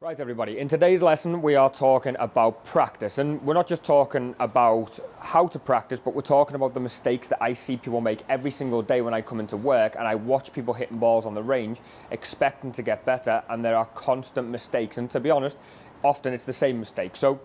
Right, everybody, in today's lesson we are talking about practice, and we're not just talking about how to practice, but we're talking about the mistakes that I see people make every single day when I come into work and I watch people hitting balls on the range expecting to get better, and there are constant mistakes, and to be honest, often it's the same mistake. So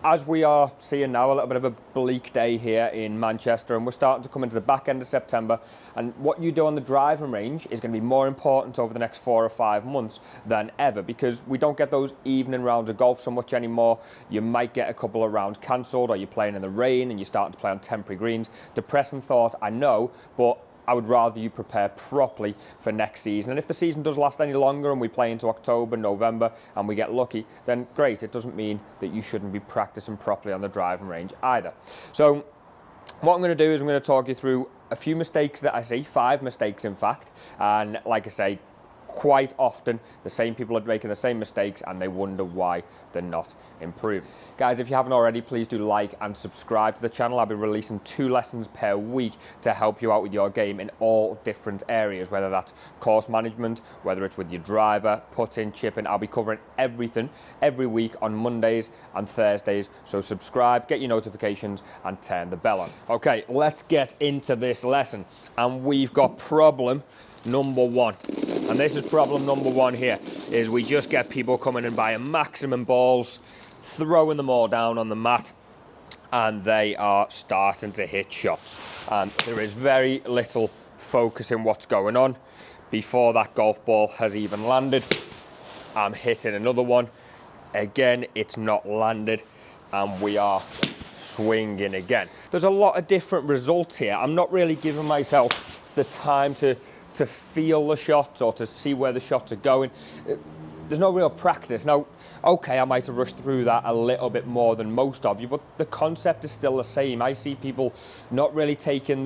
as we are seeing now, a little bit of a bleak day here in Manchester, and we're starting to come into the back end of September, and what you do on the driving range is going to be more important over the next 4 or 5 months than ever, because we don't get those evening rounds of golf so much anymore. You might get a couple of rounds cancelled, or you're playing in the rain and you're starting to play on temporary greens. Depressing thought, I know, but I would rather you prepare properly for next season. And if the season does last any longer and we play into October, November, and we get lucky, then great. It doesn't mean that you shouldn't be practicing properly on the driving range either. So what I'm going to do is I'm going to talk you through a few mistakes that I see, 5 mistakes in fact. And like I say, quite often the same people are making the same mistakes and they wonder why they're not improving. Guys, if you haven't already, please do like and subscribe to the channel. I'll be releasing 2 lessons per week to help you out with your game in all different areas, whether that's course management, whether it's with your driver, putting, chipping. I'll be covering everything every week on Mondays and Thursdays. So subscribe, get your notifications and turn the bell on. Okay, let's get into this lesson. And we've got problem number 1. And this is problem number 1 here, is we just get people coming in buying maximum balls, throwing them all down on the mat, and they are starting to hit shots. And there is very little focus in what's going on. Before that golf ball has even landed, I'm hitting another one. Again, it's not landed, and we are swinging again. There's a lot of different results here. I'm not really giving myself the time to feel the shots or to see where the shots are going. There's no real practice. Now, okay, I might have rushed through that a little bit more than most of you, but the concept is still the same. I see people not really taking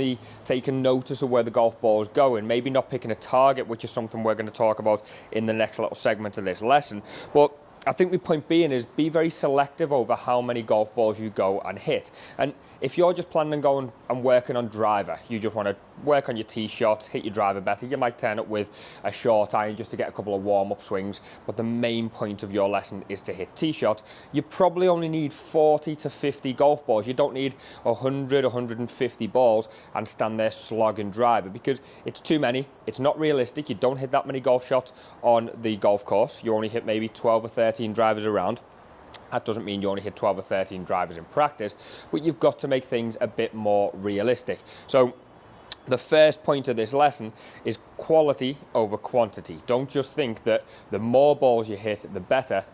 notice of where the golf ball is going, maybe not picking a target, which is something we're going to talk about in the next little segment of this lesson. But I think the point being is be very selective over how many golf balls you go and hit. And if you're just planning on going and working on driver, you just want to work on your tee shots, hit your driver better, you might turn it with a short iron just to get a couple of warm-up swings. But the main point of your lesson is to hit tee shots. You probably only need 40 to 50 golf balls. You don't need 100, 150 balls and stand there slogging driver, because it's too many. It's not realistic. You don't hit that many golf shots on the golf course. You only hit maybe 12 or 13 drivers around. That doesn't mean you only hit 12 or 13 drivers in practice, but you've got to make things a bit more realistic. So the first point of this lesson is quality over quantity. Don't just think that the more balls you hit, the better,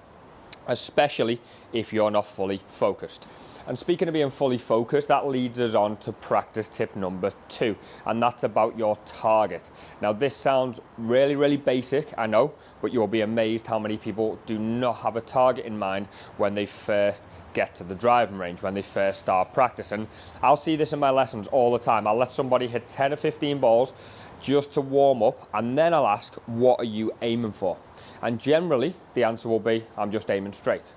especially if you're not fully focused. And speaking of being fully focused, that leads us on to practice tip number 2, and that's about your target. Now, this sounds really, really basic, I know, but you'll be amazed how many people do not have a target in mind when they first get to the driving range, when they first start practicing. I'll see this in my lessons all the time. I'll let somebody hit 10 or 15 balls just to warm up, and then I'll ask, what are you aiming for? And generally, the answer will be, I'm just aiming straight.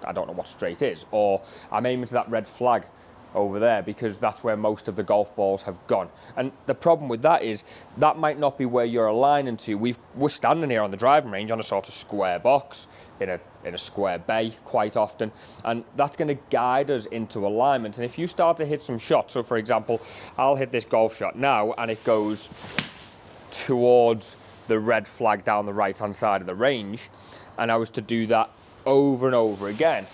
I don't know what straight is, or I'm aiming to that red flag over there because that's where most of the golf balls have gone. And the problem with that is that might not be where you're aligning to. We're standing here on the driving range on a sort of square box in a square bay quite often, and that's going to guide us into alignment. And if you start to hit some shots, so for example, I'll hit this golf shot now and it goes towards the red flag down the right hand side of the range, and I was to do that over and over again,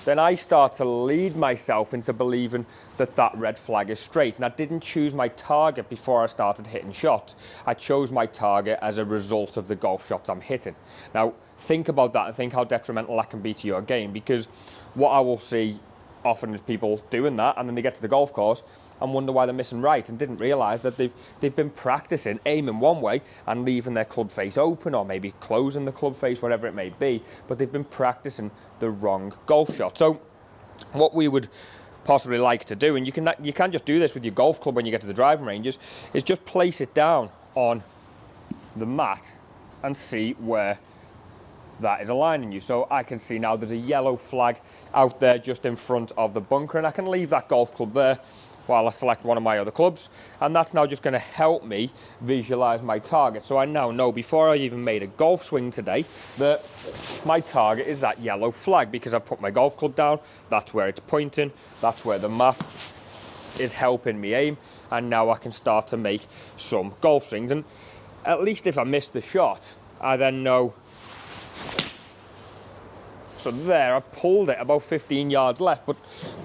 then I start to lead myself into believing that that red flag is straight. And I didn't choose my target before I started hitting shots. I chose my target as a result of the golf shots I'm hitting. Now, think about that and think how detrimental that can be to your game, because what I will see often is people doing that and then they get to the golf course and wonder why they're missing right, and didn't realise that they've been practicing aiming one way and leaving their club face open, or maybe closing the club face, whatever it may be, but they've been practicing the wrong golf shot. So what we would possibly like to do, and you can just do this with your golf club when you get to the driving ranges, is just place it down on the mat and see where that is aligning you. So I can see now there's a yellow flag out there just in front of the bunker, and I can leave that golf club there while I select one of my other clubs, and that's now just going to help me visualize my target. So I now know before I even made a golf swing today that my target is that yellow flag, because I've put my golf club down, that's where it's pointing, that's where the mat is helping me aim, and now I can start to make some golf swings. And at least if I miss the shot, I then know. So there, I pulled it about 15 yards left, but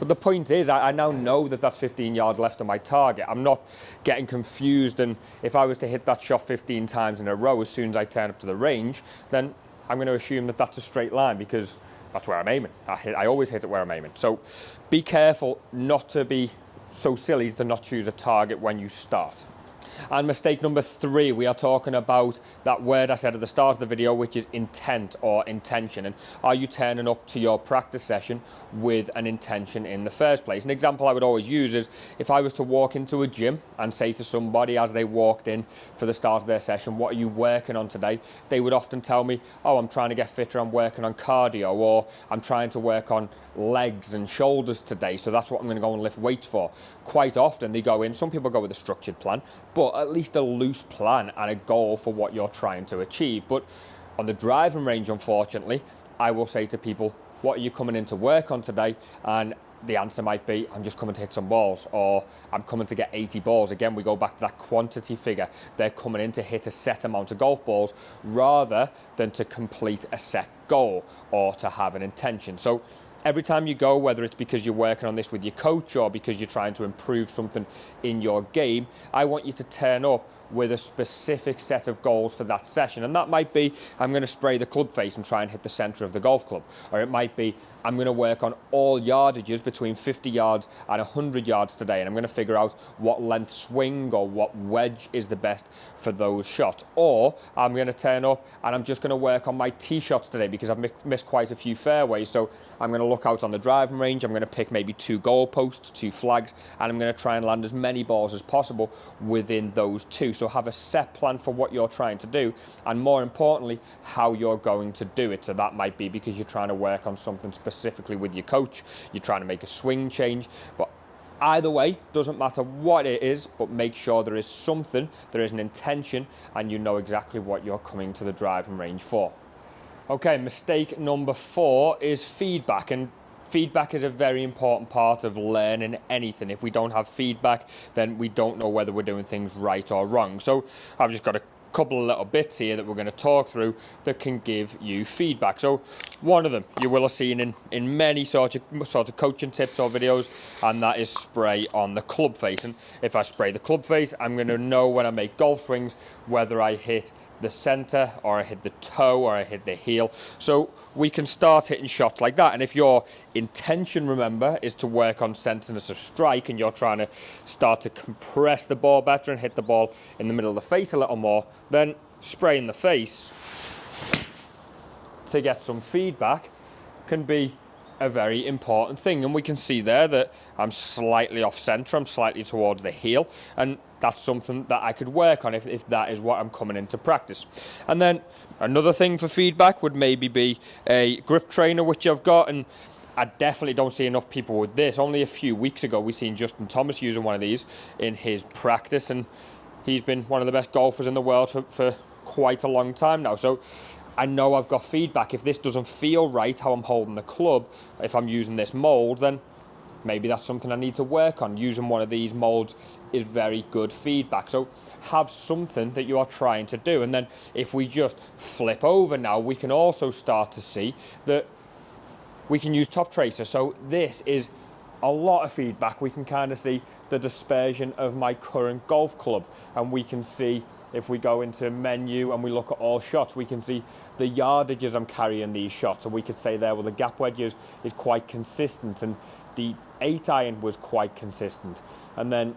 the point is, I now know that that's 15 yards left of my target. I'm not getting confused, and if I was to hit that shot 15 times in a row as soon as I turn up to the range, then I'm going to assume that that's a straight line, because that's where I'm aiming. I always hit it where I'm aiming. So be careful not to be so silly as to not choose a target when you start. And mistake number 3, we are talking about that word I said at the start of the video, which is intent or intention. And are you turning up to your practice session with an intention in the first place? An example I would always use is if I was to walk into a gym and say to somebody as they walked in for the start of their session, what are you working on today? They would often tell me, oh, I'm trying to get fitter, I'm working on cardio, or I'm trying to work on legs and shoulders today, so that's what I'm going to go and lift weights for. Quite often they go in, some people go with a structured plan, but at least a loose plan and a goal for what you're trying to achieve. But on the driving range, unfortunately, I will say to people, what are you coming in to work on today? And the answer might be, I'm just coming to hit some balls, or I'm coming to get 80 balls. Again, we go back to that quantity figure. They're coming in to hit a set amount of golf balls rather than to complete a set goal or to have an intention. So every time you go, whether it's because you're working on this with your coach or because you're trying to improve something in your game, I want you to turn up with a specific set of goals for that session. And that might be, I'm going to spray the club face and try and hit the center of the golf club. Or it might be, I'm going to work on all yardages between 50 yards and 100 yards today, and I'm going to figure out what length swing or what wedge is the best for those shots. Or I'm going to turn up and I'm just going to work on my tee shots today because I've missed quite a few fairways. So I'm going to look out on the driving range, I'm going to pick maybe 2 goal posts, 2 flags, and I'm going to try and land as many balls as possible within those 2. So have a set plan for what you're trying to do, and more importantly, how you're going to do it. So that might be because you're trying to work on something specifically with your coach, you're trying to make a swing change, but either way, doesn't matter what it is, but make sure there is something, there is an intention, and you know exactly what you're coming to the driving range for. Okay, mistake number 4 is feedback, and feedback is a very important part of learning anything. If we don't have feedback, then we don't know whether we're doing things right or wrong. So I've just got a couple of little bits here that we're going to talk through that can give you feedback. So one of them you will have seen in many sort of coaching tips or videos, and that is spray on the club face. And if I spray the club face, I'm going to know when I make golf swings whether I hit the center or I hit the toe or I hit the heel. So we can start hitting shots like that. And if your intention, remember, is to work on centerness of strike, and you're trying to start to compress the ball better and hit the ball in the middle of the face a little more, then spray in the face to get some feedback can be a very important thing. And we can see there that I'm slightly off center, I'm slightly towards the heel, and that's something that I could work on if that is what I'm coming into practice. And then another thing for feedback would maybe be a grip trainer, which I've got, and I definitely don't see enough people with this. Only a few weeks ago we seen Justin Thomas using one of these in his practice, and he's been one of the best golfers in the world for quite a long time now. So I know I've got feedback. If this doesn't feel right, how I'm holding the club, if I'm using this mold, then maybe that's something I need to work on. Using one of these molds is very good feedback. So have something that you are trying to do. And then if we just flip over now, we can also start to see that we can use Top Tracer. So this is a lot of feedback. We can kind of see the dispersion of my current golf club, and we can see, if we go into menu and we look at all shots, we can see the yardages I'm carrying these shots. So we could say there, well, the gap wedge is quite consistent, and the 8-iron was quite consistent. And then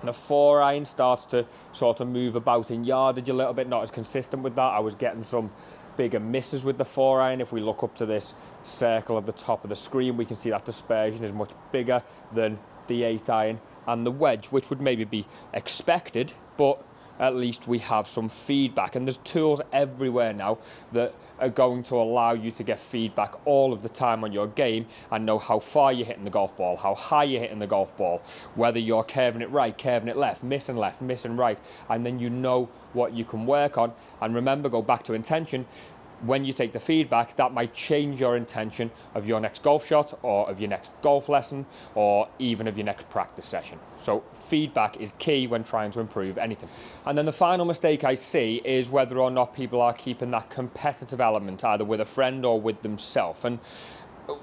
the 4-iron starts to sort of move about in yardage a little bit, not as consistent with that. I was getting some bigger misses with the 4-iron. If we look up to this circle at the top of the screen, we can see that dispersion is much bigger than the 8-iron and the wedge, which would maybe be expected, but at least we have some feedback. And there's tools everywhere now that are going to allow you to get feedback all of the time on your game and know how far you're hitting the golf ball, how high you're hitting the golf ball, whether you're curving it right, curving it left, missing right, and then you know what you can work on. And remember, go back to intention. When you take the feedback, that might change your intention of your next golf shot or of your next golf lesson or even of your next practice session. So feedback is key when trying to improve anything. And then the final mistake I see is whether or not people are keeping that competitive element either with a friend or with themselves. And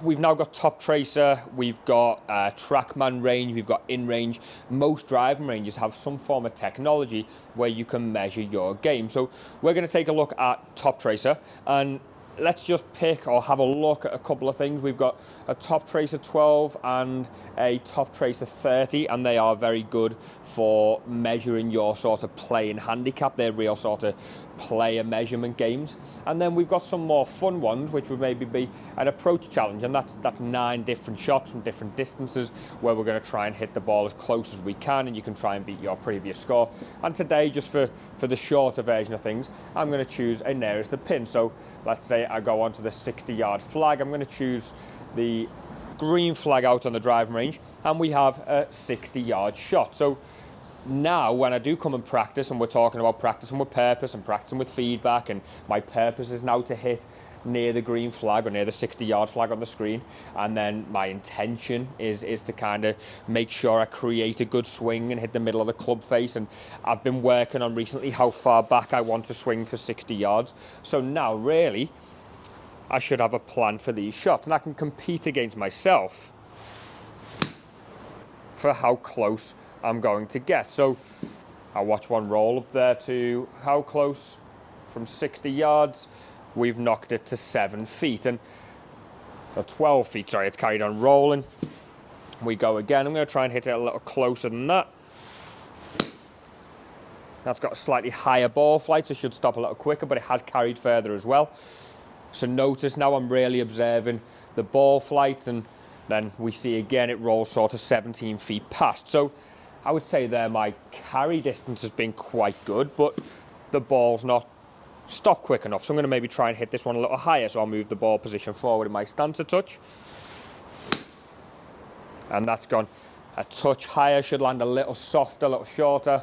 we've now got Toptracer, we've got TrackMan range, we've got InRange. Most driving ranges have some form of technology where you can measure your game. So we're going to take a look at Toptracer, and let's just pick or have a look at a couple of things. We've got a Toptracer 12 and a Toptracer 30, and they are very good for measuring your sort of play and handicap. They're real sort of player measurement games. And then we've got some more fun ones, which would maybe be an approach challenge, and that's 9 different shots from different distances where we're going to try and hit the ball as close as we can, and you can try and beat your previous score. And today, just for the shorter version of things, I'm going to choose a nearest the pin. So let's say I go onto the 60-yard flag. I'm going to choose the green flag out on the driving range, and we have a 60-yard shot. So now when I do come and practice, and we're talking about practicing with purpose and practicing with feedback, and my purpose is now to hit near the green flag or near the 60-yard flag on the screen, and then my intention is to kind of make sure I create a good swing and hit the middle of the club face. And I've been working on recently how far back I want to swing for 60 yards. So now really I should have a plan for these shots, and I can compete against myself for how close I'm going to get. So I watch one roll up there to how close from 60 yards. We've knocked it to 7 feet, and 12 feet, sorry, it's carried on rolling. We go again. I'm going to try and hit it a little closer than that. That's got a slightly higher ball flight, so it should stop a little quicker, but it has carried further as well. So notice now I'm really observing the ball flight, and then we see again it rolls sort of 17 feet past. So I would say there my carry distance has been quite good, but the ball's not stopped quick enough. So I'm going to maybe try and hit this one a little higher. So I'll move the ball position forward in my stance a touch. And that's gone a touch higher, should land a little softer, a little shorter.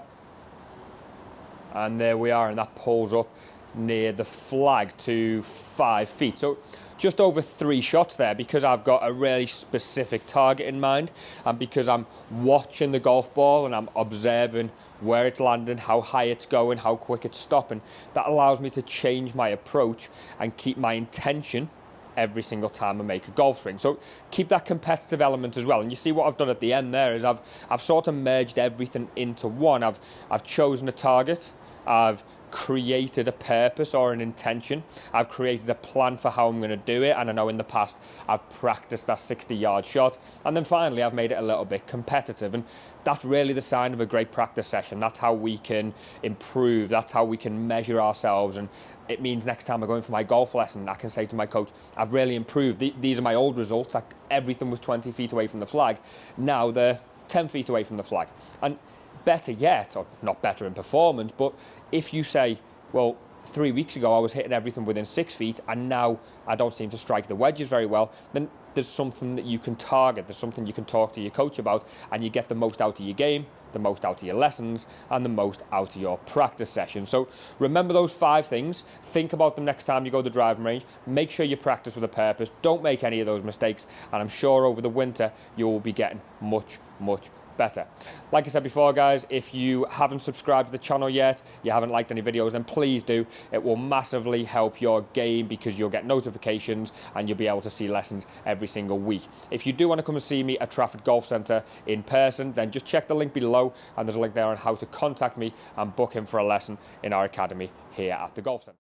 And there we are, and that pulls up near the flag to 5 feet. So just over 3 shots there, because I've got a really specific target in mind, and because I'm watching the golf ball and I'm observing where it's landing, how high it's going, how quick it's stopping. That allows me to change my approach and keep my intention every single time I make a golf swing. So keep that competitive element as well. And you see what I've done at the end there is I've sort of merged everything into one. I've chosen a target, I've created a purpose or an intention, I've created a plan for how I'm going to do it, and I know in the past I've practiced that 60-yard shot, and then finally I've made it a little bit competitive. And that's really the sign of a great practice session. That's how we can improve, that's how we can measure ourselves, and it means next time I'm going for my golf lesson, I can say to my coach, I've really improved. These are my old results. Everything was 20 feet away from the flag. Now they're 10 feet away from the flag. And better yet, or not better in performance, but if you say, well, 3 weeks ago I was hitting everything within 6 feet and now I don't seem to strike the wedges very well, then there's something that you can target, there's something you can talk to your coach about, and you get the most out of your game, the most out of your lessons, and the most out of your practice session. So remember those 5 things, think about them next time you go to the driving range, make sure you practice with a purpose, don't make any of those mistakes, and I'm sure over the winter you will be getting much, much better. Like I said before, guys, if you haven't subscribed to the channel yet, you haven't liked any videos, then please do. It will massively help your game because you'll get notifications and you'll be able to see lessons every single week. If you do want to come and see me at Trafford Golf Centre in person, then just check the link below, and there's a link there on how to contact me and book in for a lesson in our academy here at the Golf Centre.